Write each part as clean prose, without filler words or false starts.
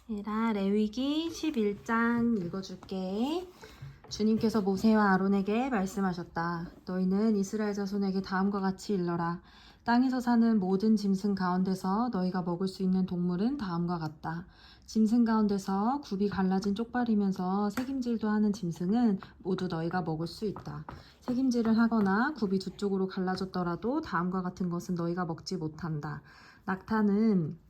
얘라 레위기 11장 읽어줄게. 주님께서 모세와 아론에게 말씀하셨다. 너희는 이스라엘 자손에게 다음과 같이 일러라. 땅에서 사는 모든 짐승 가운데서 너희가 먹을 수 있는 동물은 다음과 같다. 짐승 가운데서 굽이 갈라진 쪽발이면서 새김질도 하는 짐승은 모두 너희가 먹을 수 있다. 새김질을 하거나 굽이 두 쪽으로 갈라졌더라도 다음과 같은 것은 너희가 먹지 못한다. 낙타는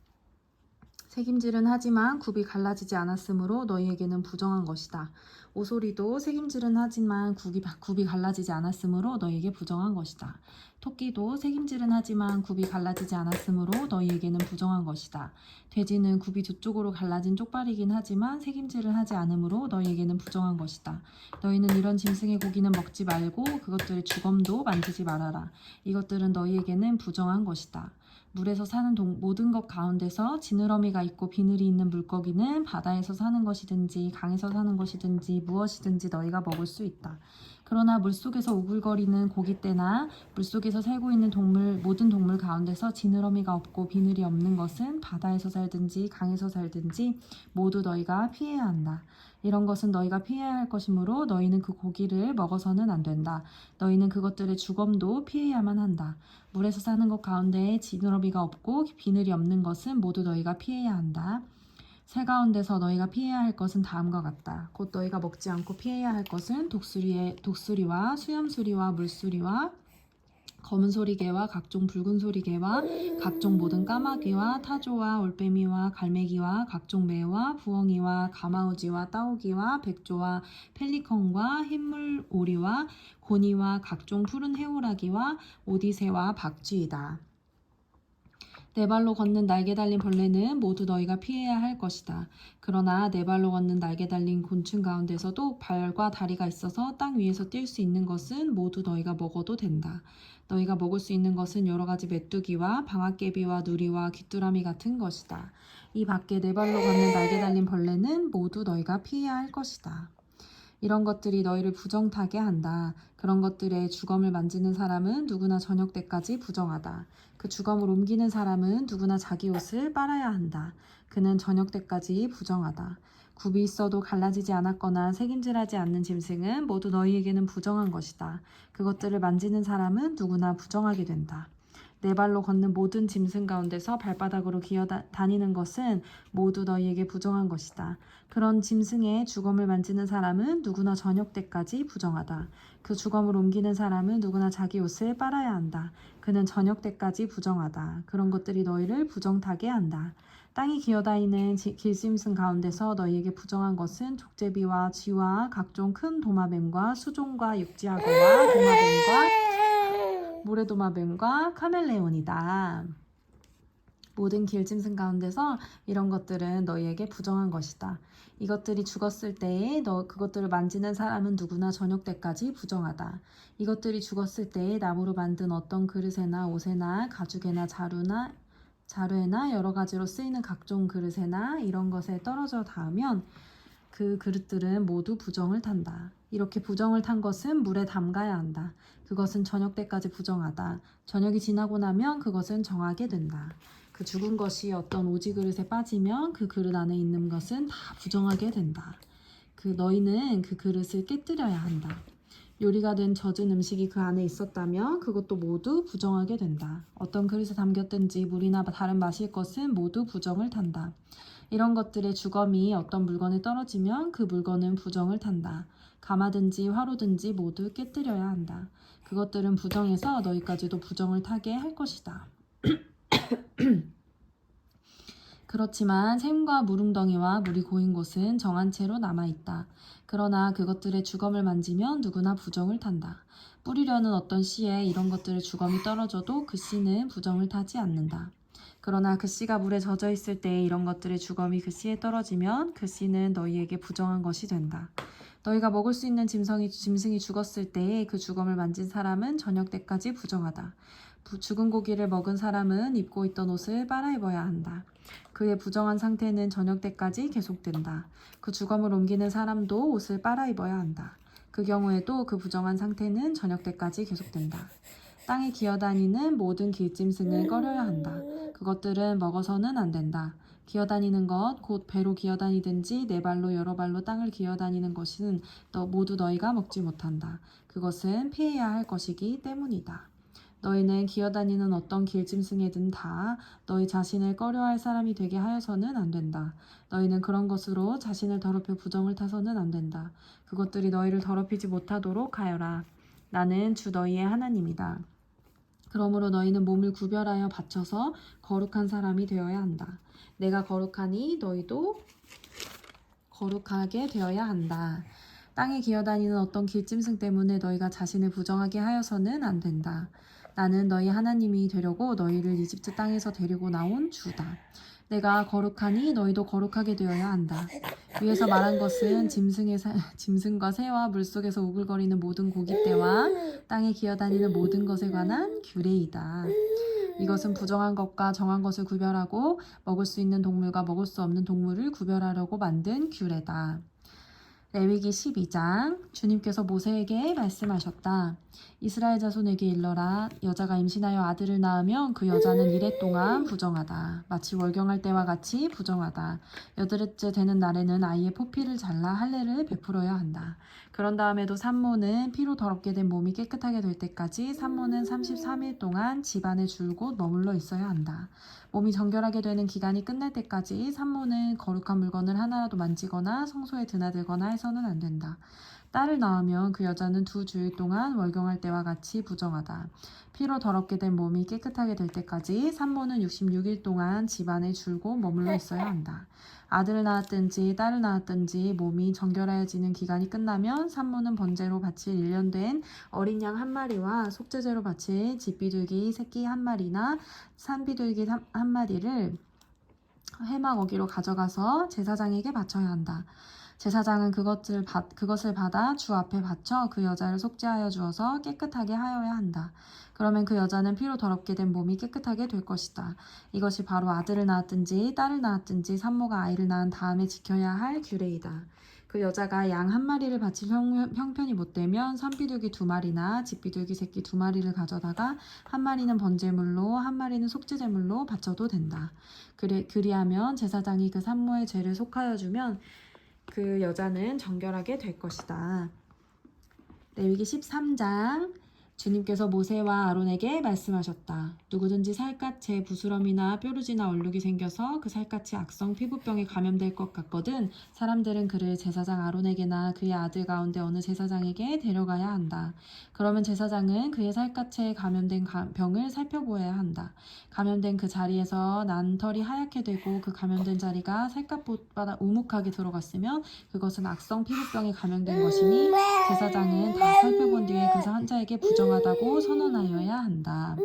새김질은 하지만 굽이 갈라지지 않았으므로 너희에게는 부정한 것이다. 오소리도 새김질은 하지만 굽이 갈라지지 않았으므로 너희에게 부정한 것이다. 토끼도 새김질은 하지만 굽이 갈라지지 않았으므로 너희에게는 부정한 것이다. 돼지는 굽이 두 쪽으로 갈라진 쪽발이긴 하지만 새김질을 하지 않으므로 너희에게는 부정한 것이다. 너희는 이런 짐승의 고기는 먹지 말고 그것들의 주검도 만지지 말아라. 이것들은 너희에게는 부정한 것이다. 물에서 사는 모든 것 가운데서 지느러미가 있고 비늘이 있는 물고기는 바다에서 사는 것이든지 강에서 사는 것이든지 무엇이든지 너희가 먹을 수 있다. 그러나 물속에서 우글거리는 고깃대나 물속에서 살고 있는 모든 동물 가운데서 지느러미가 없고 비늘이 없는 것은 바다에서 살든지 강에서 살든지 모두 너희가 피해야 한다. 이런 것은 너희가 피해야 할 것이므로 너희는 그 고기를 먹어서는 안 된다. 너희는 그것들의 주검도 피해야만 한다. 물에서 사는 것 가운데 지느러미가 없고 비늘이 없는 것은 모두 너희가 피해야 한다. 새 가운데서 너희가 피해야 할 것은 다음과 같다. 곧 너희가 먹지 않고 피해야 할 것은 독수리와 수염수리와 물수리와 검은 소리개와 각종 붉은 소리개와 각종 모든 까마귀와 타조와 올빼미와 갈매기와 각종 매와 부엉이와 가마우지와 따오기와 백조와 펠리컨과 흰물오리와 고니와 각종 푸른 해오라기와 오디새와 박쥐이다. 네 발로 걷는 날개 달린 벌레는 모두 너희가 피해야 할 것이다. 그러나 네 발로 걷는 날개 달린 곤충 가운데서도 발과 다리가 있어서 땅 위에서 뛸 수 있는 것은 모두 너희가 먹어도 된다. 너희가 먹을 수 있는 것은 여러 가지 메뚜기와 방앗개비와 누리와 귀뚜라미 같은 것이다. 이 밖에 네 발로 걷는 날개 달린 벌레는 모두 너희가 피해야 할 것이다. 이런 것들이 너희를 부정타게 한다. 그런 것들의 주검을 만지는 사람은 누구나 저녁 때까지 부정하다. 그 주검을 옮기는 사람은 누구나 자기 옷을 빨아야 한다. 그는 저녁 때까지 부정하다. 굽이 있어도 갈라지지 않았거나 새김질하지 않는 짐승은 모두 너희에게는 부정한 것이다. 그것들을 만지는 사람은 누구나 부정하게 된다. 네 발로 걷는 모든 짐승 가운데서 발바닥으로 기어 다니는 것은 모두 너희에게 부정한 것이다. 그런 짐승의 주검을 만지는 사람은 누구나 저녁 때까지 부정하다. 그 주검을 옮기는 사람은 누구나 자기 옷을 빨아야 한다. 그는 저녁 때까지 부정하다. 그런 것들이 너희를 부정타게 한다. 땅이 기어다니는 길짐승 가운데서 너희에게 부정한 것은 족제비와 쥐와 각종 큰 도마뱀과 수종과 육지악어와 도마뱀과 모래도마뱀과 카멜레온이다. 모든 길짐승 가운데서 이런 것들은 너희에게 부정한 것이다. 이것들이 죽었을 때에 그것들을 만지는 사람은 누구나 저녁 때까지 부정하다. 이것들이 죽었을 때에 나무로 만든 어떤 그릇에나 옷에나 가죽에나 자루에나 여러 가지로 쓰이는 각종 그릇에나 이런 것에 떨어져 닿으면 그 그릇들은 모두 부정을 탄다. 이렇게 부정을 탄 것은 물에 담가야 한다. 그것은 저녁 때까지 부정하다. 저녁이 지나고 나면 그것은 정하게 된다. 그 죽은 것이 어떤 오지 그릇에 빠지면 그 그릇 안에 있는 것은 다 부정하게 된다. 너희는 그 그릇을 깨뜨려야 한다. 요리가 된 젖은 음식이 그 안에 있었다면 그것도 모두 부정하게 된다. 어떤 그릇에 담겼든지 물이나 다른 마실 것은 모두 부정을 탄다. 이런 것들의 주검이 어떤 물건에 떨어지면 그 물건은 부정을 탄다. 가마든지 화로든지 모두 깨뜨려야 한다. 그것들은 부정해서 너희까지도 부정을 타게 할 것이다. 그렇지만 샘과 무릉덩이와 물이 고인 곳은 정한 채로 남아있다. 그러나 그것들의 주검을 만지면 누구나 부정을 탄다. 뿌리려는 어떤 씨에 이런 것들의 주검이 떨어져도 그 씨는 부정을 타지 않는다. 그러나 그 씨가 물에 젖어 있을 때에 이런 것들의 주검이 그 씨에 떨어지면 그 씨는 너희에게 부정한 것이 된다. 너희가 먹을 수 있는 짐승이 죽었을 때에 그 주검을 만진 사람은 저녁 때까지 부정하다. 죽은 고기를 먹은 사람은 입고 있던 옷을 빨아입어야 한다. 그의 부정한 상태는 저녁 때까지 계속된다. 그 주검을 옮기는 사람도 옷을 빨아입어야 한다. 그 경우에도 그 부정한 상태는 저녁 때까지 계속된다. 땅에 기어다니는 모든 길짐승을 꺼려야 한다. 그것들은 먹어서는 안 된다. 기어다니는 것 곧 배로 기어다니든지 네 발로 여러 발로 땅을 기어다니는 것은 모두 너희가 먹지 못한다. 그것은 피해야 할 것이기 때문이다. 너희는 기어다니는 어떤 길짐승에든 다 너희 자신을 꺼려할 사람이 되게 하여서는 안 된다. 너희는 그런 것으로 자신을 더럽혀 부정을 타서는 안 된다. 그것들이 너희를 더럽히지 못하도록 하여라. 나는 주 너희의 하나님이다. 그러므로 너희는 몸을 구별하여 바쳐서 거룩한 사람이 되어야 한다. 내가 거룩하니 너희도 거룩하게 되어야 한다. 땅에 기어다니는 어떤 길짐승 때문에 너희가 자신을 부정하게 하여서는 안 된다. 나는 너희 하나님이 되려고 너희를 이집트 땅에서 데리고 나온 주다. 내가 거룩하니 너희도 거룩하게 되어야 한다. 위에서 말한 것은 짐승과 새와 물속에서 우글거리는 모든 고깃대와 땅에 기어다니는 모든 것에 관한 규례이다. 이것은 부정한 것과 정한 것을 구별하고 먹을 수 있는 동물과 먹을 수 없는 동물을 구별하려고 만든 규례다. 레위기 12장 주님께서 모세에게 말씀하셨다. 이스라엘 자손에게 일러라. 여자가 임신하여 아들을 낳으면 그 여자는 이래 동안 부정하다. 마치 월경할 때와 같이 부정하다. 여드렛째 되는 날에는 아이의 포피를 잘라 할례를 베풀어야 한다. 그런 다음에도 산모는 피로 더럽게 된 몸이 깨끗하게 될 때까지 산모는 33일 동안 집안에 줄곧 머물러 있어야 한다. 몸이 정결하게 되는 기간이 끝날 때까지 산모는 거룩한 물건을 하나라도 만지거나 성소에 드나들거나 해서는 안 된다. 딸을 낳으면 그 여자는 2주일 동안 월경할 때와 같이 부정하다. 피로 더럽게 된 몸이 깨끗하게 될 때까지 산모는 66일 동안 집안에 줄곧 머물러 있어야 한다. 아들을 낳았든지 딸을 낳았든지 몸이 정결해지는 기간이 끝나면 산모는 번제로 바칠 1년 된 어린 양 1마리와 속죄제로 바칠 집비둘기 새끼 1마리나 산비둘기 1마리를 회막 어기로 가져가서 제사장에게 바쳐야 한다. 제사장은 그것을 받아 주 앞에 바쳐 그 여자를 속죄하여 주어서 깨끗하게 하여야 한다. 그러면 그 여자는 피로 더럽게 된 몸이 깨끗하게 될 것이다. 이것이 바로 아들을 낳았든지 딸을 낳았든지 산모가 아이를 낳은 다음에 지켜야 할 규례이다. 그 여자가 양 1마리를 바칠 형편이 못되면 산비둘기 2마리나 집비둘기 새끼 2마리를 가져다가 1마리는 번제물로 1마리는 속죄제물로 바쳐도 된다. 그리하면 제사장이 그 산모의 죄를 속하여 주면 그 여자는 정결하게 될 것이다. 레위기 13장 주님께서 모세와 아론에게 말씀하셨다. 누구든지 살갗에 부스럼이나 뾰루지나 얼룩이 생겨서 그 살갗이 악성 피부병에 감염될 것 같거든 사람들은 그를 제사장 아론에게나 그의 아들 가운데 어느 제사장에게 데려가야 한다. 그러면 제사장은 그의 살갗에 감염된 병을 살펴보아야 한다. 감염된 그 자리에서 난 털이 하얗게 되고 그 감염된 자리가 살갗보다 우묵하게 들어갔으면 그것은 악성 피부병에 감염된 것이니 제사장은 다 살펴본 뒤에 그 환자에게 부정하다고 선언하여야 한다.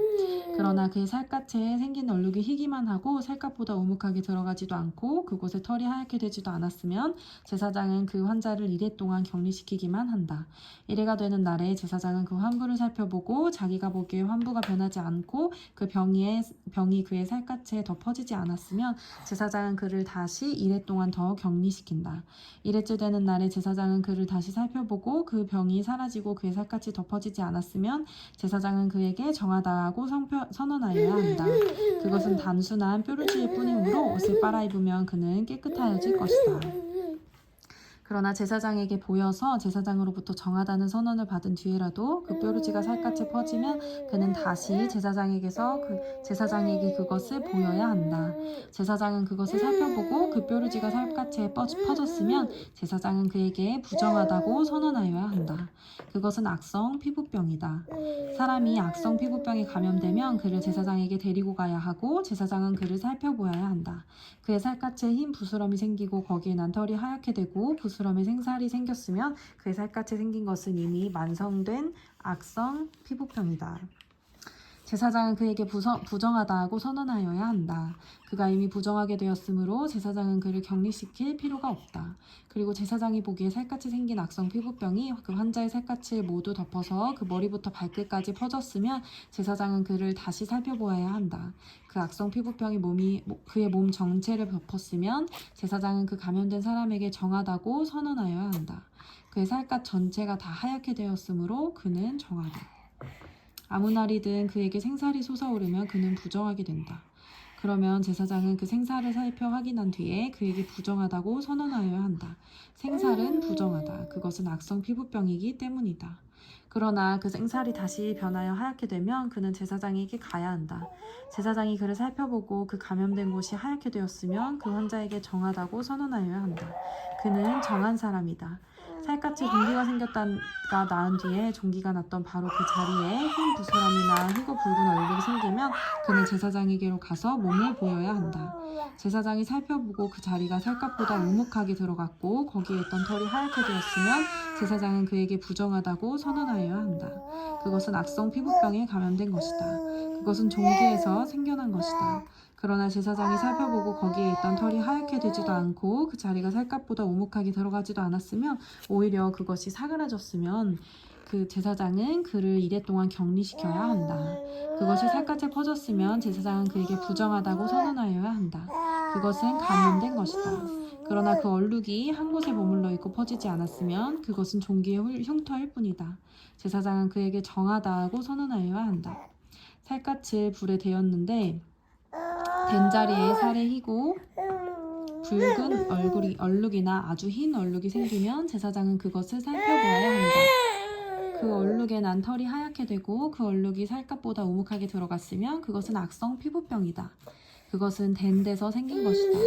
그러나 그의 살갗에 생긴 얼룩이 희기만 하고 살갗보다 우묵하게 들어가지도 않고 그곳에 털이 하얗게 되지도 않았으면 제사장은 그 환자를 이래 동안 격리시키기만 한다. 이래가 되는 날에 제사장은 그 환부를 살펴보고 자기가 보기에 환부가 변하지 않고 그 병이 그의 살갗에 더 퍼지지 않았으면 제사장은 그를 다시 이래 동안 더 격리시킨다. 이래째 되는 날에 제사장은 그를 다시 살펴보고 그 병이 사라지고 그의 살갗이 더 퍼지지 않았으면 제사장은 그에게 정하다고 선언하여야 한다. 그것은 단순한 뾰루지일 뿐이므로 옷을 빨아입으면 그는 깨끗하여질 것이다. 그러나 제사장에게 보여서 제사장으로부터 정하다는 선언을 받은 뒤에라도 그 뾰루지가 살갗에 퍼지면 그는 다시 제사장에게 그것을 보여야 한다. 제사장은 그것을 살펴보고 그 뾰루지가 살갗에 퍼졌으면 제사장은 그에게 부정하다고 선언하여야 한다. 그것은 악성 피부병이다. 사람이 악성 피부병에 감염되면 그를 제사장에게 데리고 가야 하고 제사장은 그를 살펴보아야 한다. 그의 살갗에 흰 부스럼이 생기고 거기에 난 털이 하얗게 되고 부스럼에 생살이 생겼으면 그의 살갗에 생긴 것은 이미 만성된 악성 피부병이다. 제사장은 그에게 부정하다고 선언하여야 한다. 그가 이미 부정하게 되었으므로 제사장은 그를 격리시킬 필요가 없다. 그리고 제사장이 보기에 살갗이 생긴 악성 피부병이 그 환자의 살갗을 모두 덮어서 그 머리부터 발끝까지 퍼졌으면 제사장은 그를 다시 살펴보아야 한다. 그 악성 피부병이 그의 몸 전체를 덮었으면 제사장은 그 감염된 사람에게 정하다고 선언하여야 한다. 그의 살갗 전체가 다 하얗게 되었으므로 그는 정하다. 아무 날이든 그에게 생살이 솟아오르면 그는 부정하게 된다. 그러면 제사장은 그 생사를 살펴 확인한 뒤에 그에게 부정하다고 선언하여야 한다. 생살은 부정하다. 그것은 악성 피부병이기 때문이다. 그러나 그 생살이 다시 변하여 하얗게 되면 그는 제사장에게 가야 한다. 제사장이 그를 살펴보고 그 감염된 곳이 하얗게 되었으면 그 환자에게 정하다고 선언하여야 한다. 그는 정한 사람이다. 살갗에 종기가 생겼다가 나은 뒤에 종기가 났던 바로 그 자리에 흰 부스럼이나 희고 붉은 얼룩이 생기면 그는 제사장에게로 가서 몸을 보여야 한다. 제사장이 살펴보고 그 자리가 살갗보다 우묵하게 들어갔고 거기에 있던 털이 하얗게 되었으면 제사장은 그에게 부정하다고 선언하여야 한다. 그것은 악성 피부병에 감염된 것이다. 그것은 종기에서 생겨난 것이다. 그러나 제사장이 살펴보고 거기에 있던 털이 하얗게 되지도 않고 그 자리가 살갗보다 우묵하게 들어가지도 않았으면 오히려 그것이 사그라졌으면 그 제사장은 그를 이래 동안 격리시켜야 한다. 그것이 살갗에 퍼졌으면 제사장은 그에게 부정하다고 선언하여야 한다. 그것은 감염된 것이다. 그러나 그 얼룩이 한 곳에 머물러 있고 퍼지지 않았으면 그것은 종기의 흉터일 뿐이다. 제사장은 그에게 정하다고 선언하여야 한다. 살갗을 불에 데웠는데 된 자리에 살이 희고 붉은 얼룩이나 아주 흰 얼룩이 생기면 제사장은 그것을 살펴보아야 한다. 그 얼룩에 난 털이 하얗게 되고 그 얼룩이 살갗보다 우묵하게 들어갔으면 그것은 악성 피부병이다. 그것은 된 데서 생긴 것이다.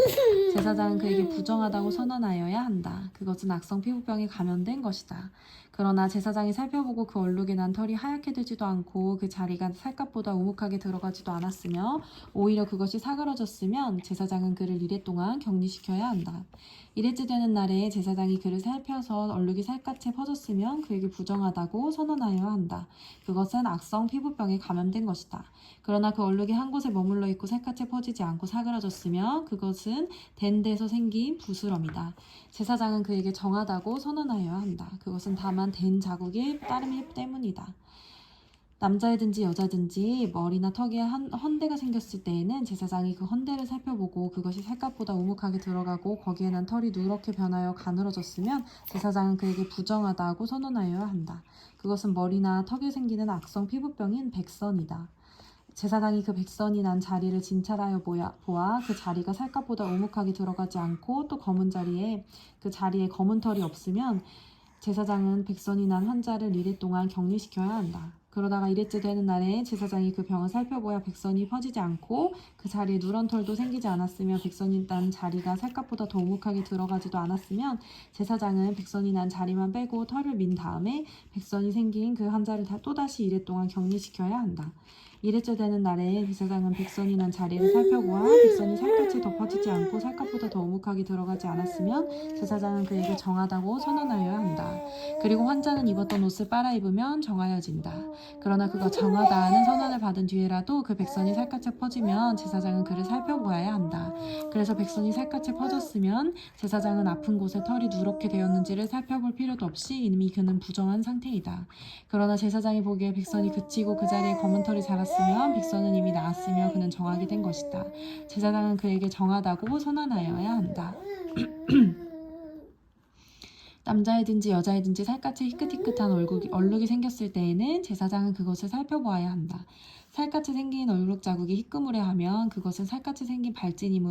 제사장은 그에게 부정하다고 선언하여야 한다. 그것은 악성 피부병에 감염된 것이다. 그러나 제사장이 살펴보고 그 얼룩에 난 털이 하얗게 되지도 않고 그 자리가 살갗보다 우묵하게 들어가지도 않았으며 오히려 그것이 사그러졌으면 제사장은 그를 이래 동안 격리시켜야 한다. 이래째 되는 날에 제사장이 그를 살펴서 얼룩이 살갗에 퍼졌으면 그에게 부정하다고 선언하여야 한다. 그것은 악성 피부병에 감염된 것이다. 그러나 그 얼룩이 한 곳에 머물러 있고 살갗에 퍼지지 않고 사그라졌으며 그것은 된 데서 생긴 부스럼이다. 제사장은 그에게 정하다고 선언하여야 한다. 그것은 다만 된 자국의 따름이 때문이다. 남자이든지 여자든지 머리나 턱에 헌대가 생겼을 때에는 제사장이 그 헌대를 살펴보고 그것이 살갗보다 우묵하게 들어가고 거기에 난 털이 누렇게 변하여 가늘어졌으면 제사장은 그에게 부정하다고 선언하여야 한다. 그것은 머리나 턱에 생기는 악성 피부병인 백선이다. 제사장이 그 백선이 난 자리를 진찰하여 보아 그 자리가 살갗보다 우묵하게 들어가지 않고 또 검은 자리에 그 자리에 검은 털이 없으면 제사장은 백선이 난 환자를 이래 동안 격리시켜야 한다. 그러다가 이래째 되는 날에 제사장이 그 병을 살펴보아 백선이 퍼지지 않고 그 자리에 누런 털도 생기지 않았으며 백선이 난 자리가 살갗보다 더 우묵하게 들어가지도 않았으면 제사장은 백선이 난 자리만 빼고 털을 민 다음에 백선이 생긴 그 환자를 또다시 이래 동안 격리시켜야 한다. 이래째 되는 날에 제사장은 백선이 난 자리를 살펴보아 백선이 살갗에 덮어지지 않고 살갗보다 더 오묵하게 들어가지 않았으면 제사장은 그에게 정하다고 선언하여야 한다. 그리고 환자는 입었던 옷을 빨아 입으면 정하여진다. 그러나 그가 정하다는 선언을 받은 뒤에라도 그 백선이 살갗에 퍼지면 제사장은 그를 살펴보아야 한다. 그래서 백선이 살갗에 퍼졌으면 제사장은 아픈 곳에 털이 누렇게 되었는지를 살펴볼 필요도 없이 이미 그는 부정한 상태이다. 그러나 제사장이 보기에 백선이 그치고 그 자리에 검은 털이 자랐으면 백선은 이미 나았으며 그는 정하게 된 것이다. 제사장은 그에게 정하다고 선언하여야 한다. 남자이든지 여자이든지 살갗에 희끗희끗한 얼룩이 생겼을 때에는 제사장은 그것을 살펴보아야 한다. 살갗에 생긴 얼룩 자국이 희끄무레하면 그것은 살갗에 생긴 발진일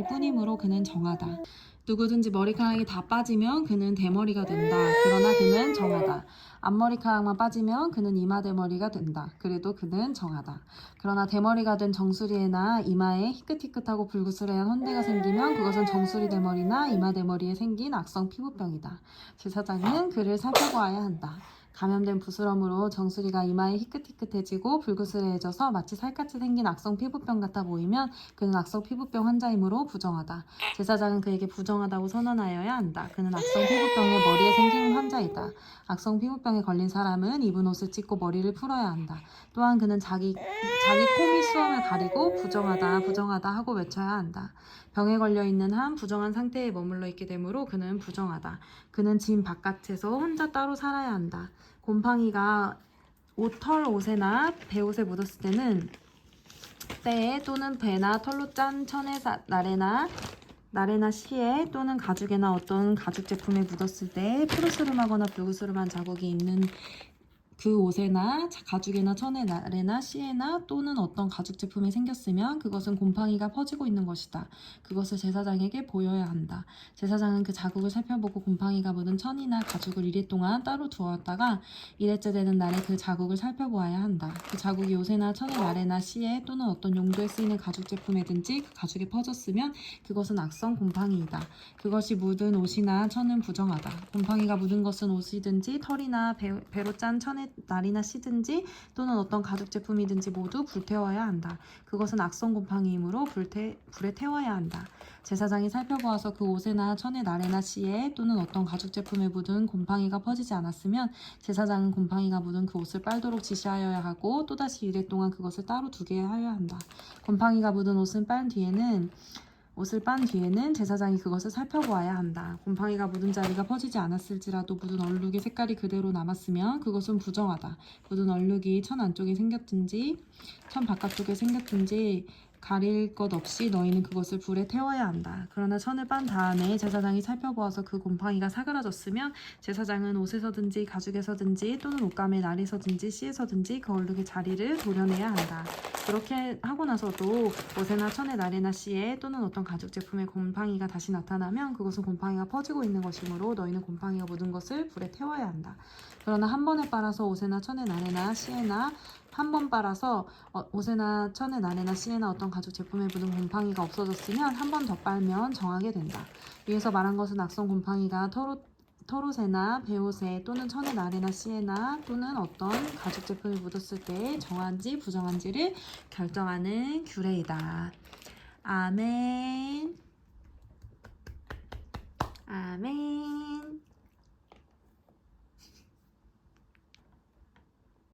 뿐이므로 그는 정하다. 누구든지 머리카락이 다 빠지면 그는 대머리가 된다. 그러나 그는 정하다. 앞머리카락만 빠지면 그는 이마대머리가 된다. 그래도 그는 정하다. 그러나 대머리가 된 정수리에나 이마에 희끗희끗하고 불구스레한 헌대가 생기면 그것은 정수리 대머리나 이마 대머리에 생긴 악성 피부병이다. 제사장은 그를 살펴보아야 한다. 감염된 부스럼으로 정수리가 이마에 희끗희끗해지고 불구스레해져서 마치 살갗이 생긴 악성 피부병 같아 보이면 그는 악성 피부병 환자이므로 부정하다. 제사장은 그에게 부정하다고 선언하여야 한다. 그는 악성 피부병의 머리에 생긴 환자이다. 악성 피부병에 걸린 사람은 입은 옷을 찢고 머리를 풀어야 한다. 또한 그는 자기 코 및 수염을 가리고 부정하다 하고 외쳐야 한다. 병에 걸려있는 한 부정한 상태에 머물러 있게 되므로 그는 부정하다. 그는 집 바깥에서 혼자 따로 살아야 한다. 곰팡이가 옷에나 배옷에 묻었을 때에 또는 배나 털로 짠 천의 나래나 시에 또는 가죽에나 어떤 가죽 제품에 묻었을 때 푸르스름하거나 불구스름한 자국이 있는 그 옷에나 가죽에나 천에 나래나 씨에나 또는 어떤 가죽 제품에 생겼으면 그것은 곰팡이가 퍼지고 있는 것이다. 그것을 제사장에게 보여야 한다. 제사장은 그 자국을 살펴보고 곰팡이가 묻은 천이나 가죽을 이리 동안 따로 두었다가 이래째 되는 날에 그 자국을 살펴보아야 한다. 그 자국이 옷에나 천에 나래나 씨에 또는 어떤 용도에 쓰이는 가죽 제품에든지 그 가죽에 퍼졌으면 그것은 악성 곰팡이이다. 그것이 묻은 옷이나 천은 부정하다. 곰팡이가 묻은 것은 옷이든지 털이나 배로 짠 천의 날이나 씨든지 또는 어떤 가죽 제품이든지 모두 불태워야 한다. 그것은 악성 곰팡이이므로 불에 태워야 한다. 제사장이 살펴보아서 그 옷에나 천의 날에나 씨에 또는 어떤 가죽 제품에 묻은 곰팡이가 퍼지지 않았으면 제사장은 곰팡이가 묻은 그 옷을 빨도록 지시하여야 하고 또다시 이래 동안 그것을 따로 두게 하여야 한다. 곰팡이가 묻은 옷을 빤 뒤에는 제사장이 그것을 살펴보아야 한다. 곰팡이가 묻은 자리가 퍼지지 않았을지라도 묻은 얼룩의 색깔이 그대로 남았으면 그것은 부정하다. 묻은 얼룩이 천 안쪽에 생겼든지 천 바깥쪽에 생겼든지 가릴 것 없이 너희는 그것을 불에 태워야 한다. 그러나 천을 빤 다음에 제사장이 살펴보아서 그 곰팡이가 사그라졌으면 제사장은 옷에서든지 가죽에서든지 또는 옷감의 날에서든지 씨에서든지 그 얼룩의 자리를 도려내야 한다. 그렇게 하고 나서도 옷에나 천의 날에나 씨에 또는 어떤 가죽 제품에 곰팡이가 다시 나타나면 그것은 곰팡이가 퍼지고 있는 것이므로 너희는 곰팡이가 묻은 것을 불에 태워야 한다. 그러나 한 번에 빨아서 옷에나 천의 날에나 씨에나 한 번 빨아서 옷에나 천의 날에나 씨에나 어떤 가죽 제품에 묻은 곰팡이가 없어졌으면 한 번 더 빨면 정하게 된다. 위에서 말한 것은 악성 곰팡이가 털옷에나 배옷에 또는 천의 날에나 씨에나 또는 어떤 가죽 제품이 묻었을 때 정한지 부정한지를 결정하는 규례이다. 아멘. 아멘.